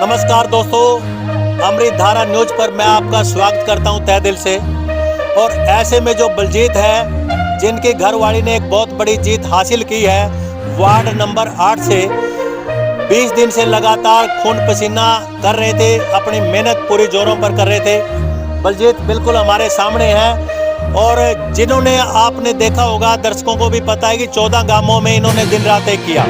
नमस्कार दोस्तों, अमृत धारा न्यूज पर मैं आपका स्वागत करता हूं तहे दिल से। और ऐसे में जो बलजीत है, जिनकी घरवाली ने एक बहुत बड़ी जीत हासिल की है, वार्ड नंबर 8 से 20 दिन से लगातार खून पसीना कर रहे थे, अपनी मेहनत पूरी जोरों पर कर रहे थे। बलजीत बिल्कुल हमारे सामने है और जिन्होंने आपने देखा होगा, दर्शकों को भी पता है कि 14 गांवों में इन्होंने दिन रात एक किया।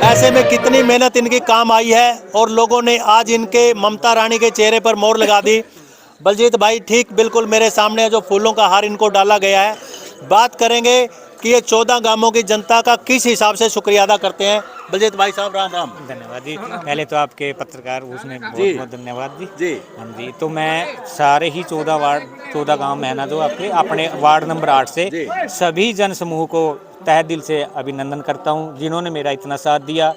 ऐसे में कितनी मेहनत इनकी काम आई है और लोगों ने आज इनके ममता रानी के चेहरे पर मोहर लगा दी। बलजीत भाई ठीक बिल्कुल मेरे सामने जो फूलों का हार इनको डाला गया है, बात करेंगे कि ये 14 गांवों की जनता का किस हिसाब से शुक्रिया अदा करते हैं। बलजीत भाई साहब राम राम। धन्यवाद जी। पहले तो आपके पत्रकार उसने बहुत बहुत धन्यवाद जी। जी हाँ जी, तो मैं सारे ही 14 गांव में है ना, जो आपके अपने वार्ड नंबर 8 से सभी जन समूह को तहे दिल से अभिनंदन करता हूँ, जिन्होंने मेरा इतना साथ दिया,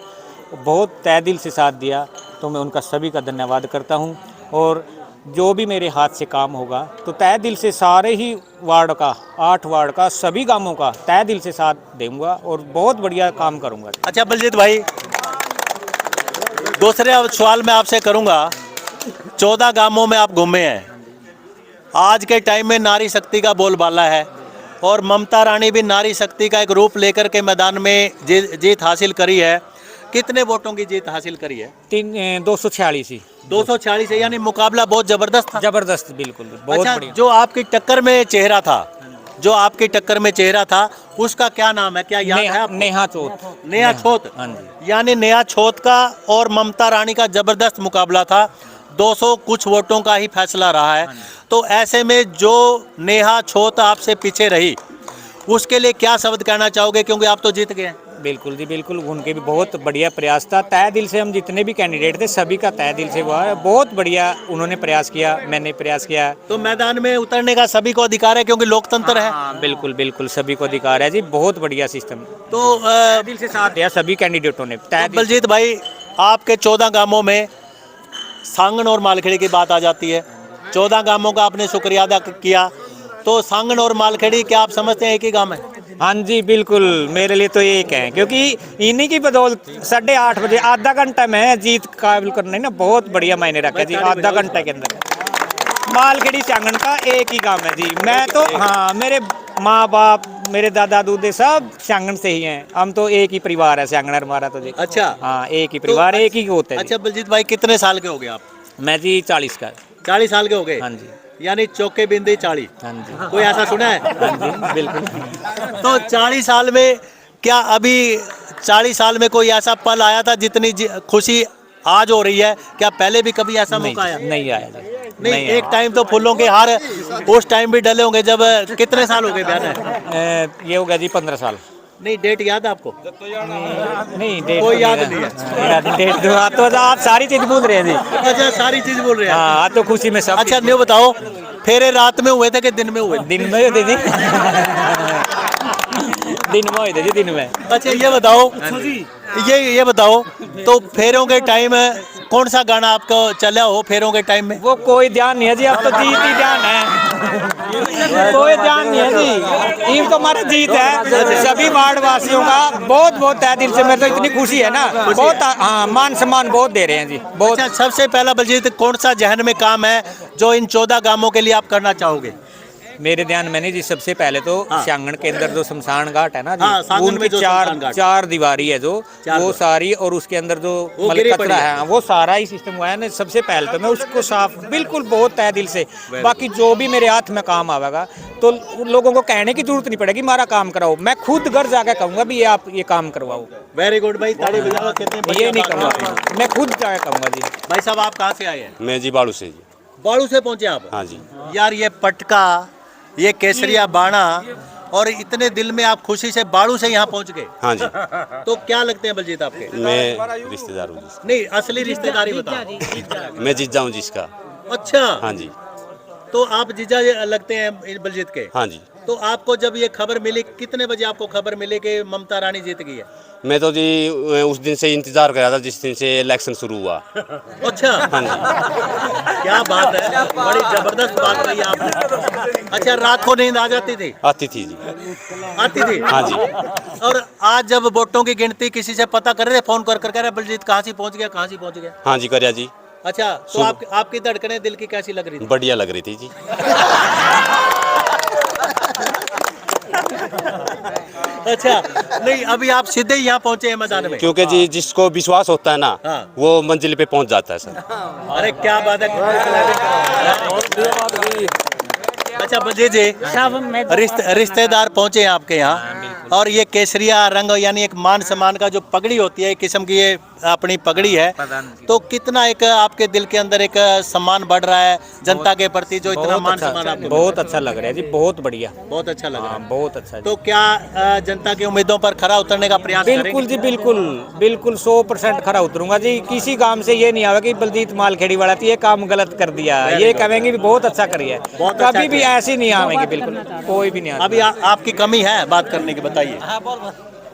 बहुत तहे दिल से साथ दिया, तो मैं उनका सभी का धन्यवाद करता हूँ। और जो भी मेरे हाथ से काम होगा तो तहे दिल से सारे ही वार्ड का, 8 वार्ड का, सभी गांवों का तहे दिल से साथ दूंगा और बहुत बढ़िया काम करूंगा। अच्छा बलजीत भाई, दूसरे अब सवाल मैं आपसे करूंगा। 14 गांवों में आप घूमे हैं, आज के टाइम में नारी शक्ति का बोलबाला है और ममता रानी भी नारी शक्ति का एक रूप लेकर के मैदान में जीत हासिल करी है। कितने वोटों की जीत हासिल करी है? 246 ही। 246 है, यानी मुकाबला बहुत जबरदस्त था। जबरदस्त, बिल्कुल बहुत अच्छा, बढ़िया। जो आपकी टक्कर में चेहरा था, जो आपकी टक्कर में चेहरा था, उसका क्या नाम है, क्या याद है आपको? नेहा चौथ। नेहा छोत। हाँ जी। यानी नेहा छोत का और ममता रानी का जबरदस्त मुकाबला था। 200 कुछ वोटों का ही फैसला रहा है। तो ऐसे में जो नेहा छोत आपसे पीछे रही, उसके लिए क्या शब्द कहना चाहोगे, क्योंकि आप तो जीत गए? बिल्कुल जी, बिल्कुल। उनके भी बहुत बढ़िया प्रयास था। तहे दिल से हम जितने भी कैंडिडेट थे, सभी का तहे दिल से हुआ है। बहुत बढ़िया उन्होंने प्रयास किया, मैंने प्रयास किया। तो मैदान में उतरने का सभी को अधिकार है, क्योंकि लोकतंत्र है। हाँ, बिल्कुल बिल्कुल, सभी को अधिकार है जी। बहुत बढ़िया सिस्टम। तो तहे दिल से साथ दिया सभी कैंडिडेटों ने। बलजीत भाई, आपके 14 गांवों में सांगन और मालखेड़ी की बात आ जाती है। 14 गांवों का आपने शुक्रिया अदा किया, तो सांगन और मालखेड़ी क्या आप समझते हैं एक ही गांव है? हाँ जी, बिल्कुल। मेरे लिए तो एक है, क्योंकि इन्हीं की बदौलत 8:30 बजे आधा घंटा में जीत काबिल करने ना बहुत बढ़िया मायने रखा जी। आधा घंटा के अंदर मालखेड़ी सांगन का एक ही गांव है जी। मैं तो हाँ, मेरे माँ बाप, मेरे दादा दूधे सब सांगन से ही हैं। हम तो एक ही परिवार है सांगन हमारा तो जी। अच्छा हाँ, एक ही परिवार, एक ही होता है। अच्छा बलजीत भाई, कितने साल के हो गए आप? मैं जी 40 का। 40 साल के हो गए? हाँ जी। यानी चौके बिंदी 40। हाँ जी। कोई ऐसा सुना है? हाँ जी, बिल्कुल। तो 40 साल में क्या अभी 40 साल में कोई ऐसा पल आया था जितनी खुशी आज हो रही है? क्या पहले भी कभी ऐसा मौका आया? नहीं आया जी। नहीं, एक टाइम तो फूलों के हार उस टाइम भी डले होंगे जब, कितने साल हो गए बहन? ये हो गया जी 15 साल। नहीं, डेट याद है आपको? नहीं, डेट कोई तो याद मेरा- नहीं है। याद डेट तो आप सारी चीज भूल रहे हैं जी। अच्छा, सारी चीज बोल रहे हैं। हाँ, तो खुशी में सब। अच्छा न्यू बताओ, फेरे रात में हुए थे कि दिन में हुए? दिन में होते जी। दिन में होते जी, दिन में। अच्छा ये बताओ, ये बताओ, तो फेरों के टाइम कौन सा गाना आपको चला हो फेरों के टाइम में? वो कोई ध्यान नहीं है जी, अब तो जीत ही ध्यान है। कोई ध्यान नहीं है जी, ये तो हमारा जीत है। सभी वार्ड वासियों का बहुत बहुत तहे दिल से, मेरे तो इतनी खुशी है ना, बहुत। हाँ, मान सम्मान बहुत दे रहे हैं जी, बहुत। अच्छा, सबसे पहला बलजीत, कौन सा जहन में काम है जो इन 14 गांवों के लिए आप करना चाहोगे? मेरे ध्यान में नहीं जी, सबसे पहले तो सांगन के अंदर जो शमशान घाट है ना जी, हाँ, सांगन में उनकी जो शमशान घाट। चार दीवारी है जो, वो सारी, और उसके अंदर जो गिरी पड़ी कचरा है। है, वो सारा ही सिस्टम हुआ है ना। सबसे पहले तो मैं उसको साफ, बिल्कुल बहुत तहे दिल से। बाकी जो भी मेरे हाथ में काम आवेगा तो लोगों को कहने की जरूरत नहीं पड़ेगी, हमारा काम कराओ। मैं खुद घर जाकर कहूँगा भी ये आप ये काम करवाओ। वेरी गुड भाई, ताली बजाओ। कितने बढ़िया ये नहीं बात करवा, है। मैं खुद जाकर कहूँगा जी। भाई साहब, आप कहाँ से आए हैं? मैं जी बाड़ू से जी। बाड़ू से पहुंचे आप? हाँ जी। यार ये पटका, ये केसरिया बाणा, और इतने दिल में आप खुशी से बाड़ू से यहाँ पहुंच गए, हाँ जी। तो क्या लगते हैं बलजीत आपके? मैं रिश्तेदार हूँ जी। नहीं, असली रिश्तेदारी बताओ। मैं जीजा हूँ जिसका। अच्छा, हाँ जी। तो आप जीजा लगते हैं बलजीत के? हाँ जी। तो आपको जब ये खबर मिली, कितने बजे आपको खबर मिली कि ममता रानी जीत गई है? मैं तो जी उस दिन से इंतजार कर रहा था जिस दिन से इलेक्शन शुरू हुआ। अच्छा, हाँ जी। क्या बात है, बड़ी जबरदस्त बात कही आपने। अच्छा, रात को नींद आ जाती थी? आती थी जी। आती थी? हाँ जी। और आज जब वोटों की गिनती किसी से पता कर रहे थे, फोन कर कर कह रहे बलजीत कहाँ से पहुंच गया, कहाँ से पहुंच गया? हाँ जी, करिया जी। अच्छा, तो आपकी धड़कनें दिल की कैसी लग रही थी? बढ़िया लग रही थी जी। अच्छा, नहीं अभी आप सीधे यहाँ पहुंचे हैं मैदान में? क्योंकि जी जिसको विश्वास होता है ना, हाँ। वो मंजिल पे पहुंच जाता है सर। अरे क्या बात है। अच्छा बलजीत जी, रिश्तेदार पहुंचे हैं आपके यहाँ, और ये केसरिया रंग यानी एक मान सम्मान का जो पगड़ी होती है, एक किस्म की ये अपनी पगड़ी है, तो कितना एक आपके दिल के अंदर एक सम्मान बढ़ रहा है जनता के प्रति, जो इतना मान सम्मान आपको? बहुत अच्छा लग रहा है जी, बहुत बढ़िया, बहुत अच्छा लग रहा है। बहुत अच्छा। तो क्या जनता की उम्मीदों पर खरा उतरने का प्रयास बिल्कुल जी, बिल्कुल बिल्कुल 100% खरा उतरूंगा जी। किसी काम से ये नहीं आवा कि बलजीत मालखेड़ी वाला थी ये काम गलत कर दिया, ये कहेंगे भी बहुत अच्छा करिए, कभी भी ऐसे नहीं आवेंगे, बिल्कुल कोई भी नहीं आवेगा। अभी आपकी कमी है बात करने की, बताइए।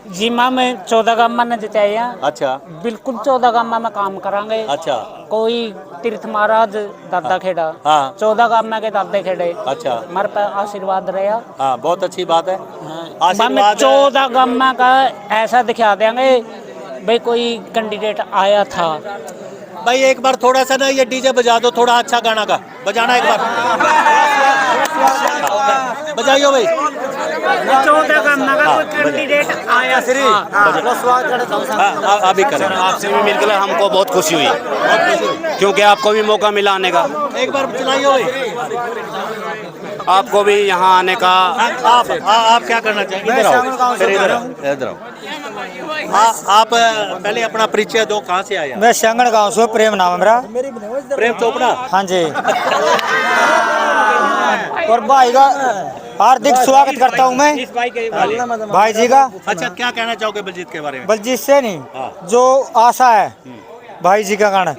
जी मां मैं 14 गांव में जिताया। अच्छा, बिल्कुल 14 गांव में काम करांगे। अच्छा, कोई तीर्थ महाराज दादा खेड़ा, हाँ। 14 गांव के दादे खेड़े, अच्छा, हमारे पे आशीर्वाद रहा। हाँ, बहुत अच्छी बात है। मैं आशीर्वाद 14 गांव का ऐसा दिखा देंगे भाई कोई कैंडिडेट आया था। भाई एक बार थोड़ा सा ना ये डीजे बजा दो, थोड़ा अच्छा गाना का बजाना एक बार, बजाइयो भाई। 14 गांव का कोई कैंडिडेट आया था। अभी करें। आपसे भी मिलकर हमको बहुत खुशी हुई, क्योंकि आपको भी मौका मिला आने का। एक बार चलाइयो भाई। आपको भी यहाँ आने का। आप क्या करना चाहेंगे? इधर आओ, फिर इधर आओ, इधर आओ। आप पहले अपना परिचय दो, कहाँ से आए? मैं शंगड़ गांव से, प्रेम नाम है मेरा। प्रेम चोपड़ा। हाँ जी। और भाई का हार्दिक स्वागत करता हूँ मैं, भाई जी का। अच्छा, क्या कहना चाहोगे बलजीत के बारे में? बलजीत से नहीं, जो आशा है भाई जी का गाना,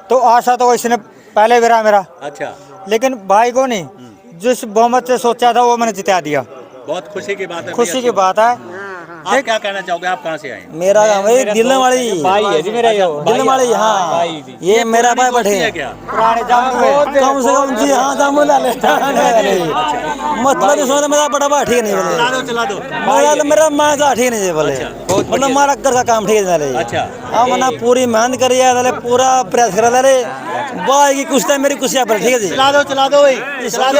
तो आशा तो इसने पहले भी रहा मेरा, अच्छा, लेकिन भाई को नहीं, जिस बहुमत से सोचा था वो मैंने जिता दिया। बहुत खुशी की बात है। खुशी की बात है। आप क्या कहना चाहोगे? आप कहाँ से आए? मेरा दिल्ली वाली भाई है जी मेरा, दिल्ली वाली। हाँ, ये मेरा भाई बैठे है क्या? पुराने जामुन कम से कम जी। हाँ, जामुन ला ले मतलब सोने मेरा बड़ा भाई ठीक नहीं बोले, चला दो, चला दो। मेरा माँ का ठीक नहीं बोले, मतलब हमारा घर का काम ठीक नहीं। अच्छा, हाँ, मना पूरी मेहनत करी है, पूरा प्रयास करा ले भाई की कुछ मेरी कुछ पर, ठीक है जी। चला दो, चला दो भाई, चला दो।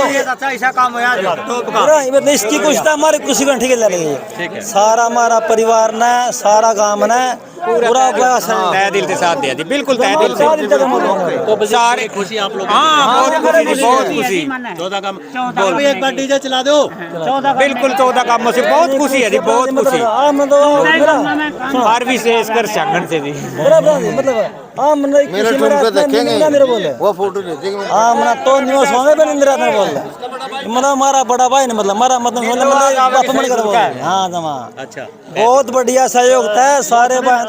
ऐसा काम है इसकी कुछ हमारी खुशी का ठीक है। सारा हमारा परिवार ने, सारा गांव ने पूरा तय दिल से साथ दिया जी, बिल्कुल तय दिल से। तो सारे खुशी आप लोग? हाँ, बहुत खुशी, बहुत खुशी। 14 का बोल भी एक बार डीजे चला दो। बिल्कुल 14 कामों से बहुत खुशी है जी, बहुत खुशी। हर विशेष कर शंगन से जी। मेरा ठुमका देखेंगे मेरे बोले, वो फोटो ले देंगे। हाँ, मना तो निवास होने पे निंद्रा नहीं बोल, मतलब हमारा बड़ा भाई ने, मतलब हमारा मतलब हाँ, जमा। अच्छा, बहुत बढ़िया सहयोग था सारे भाई।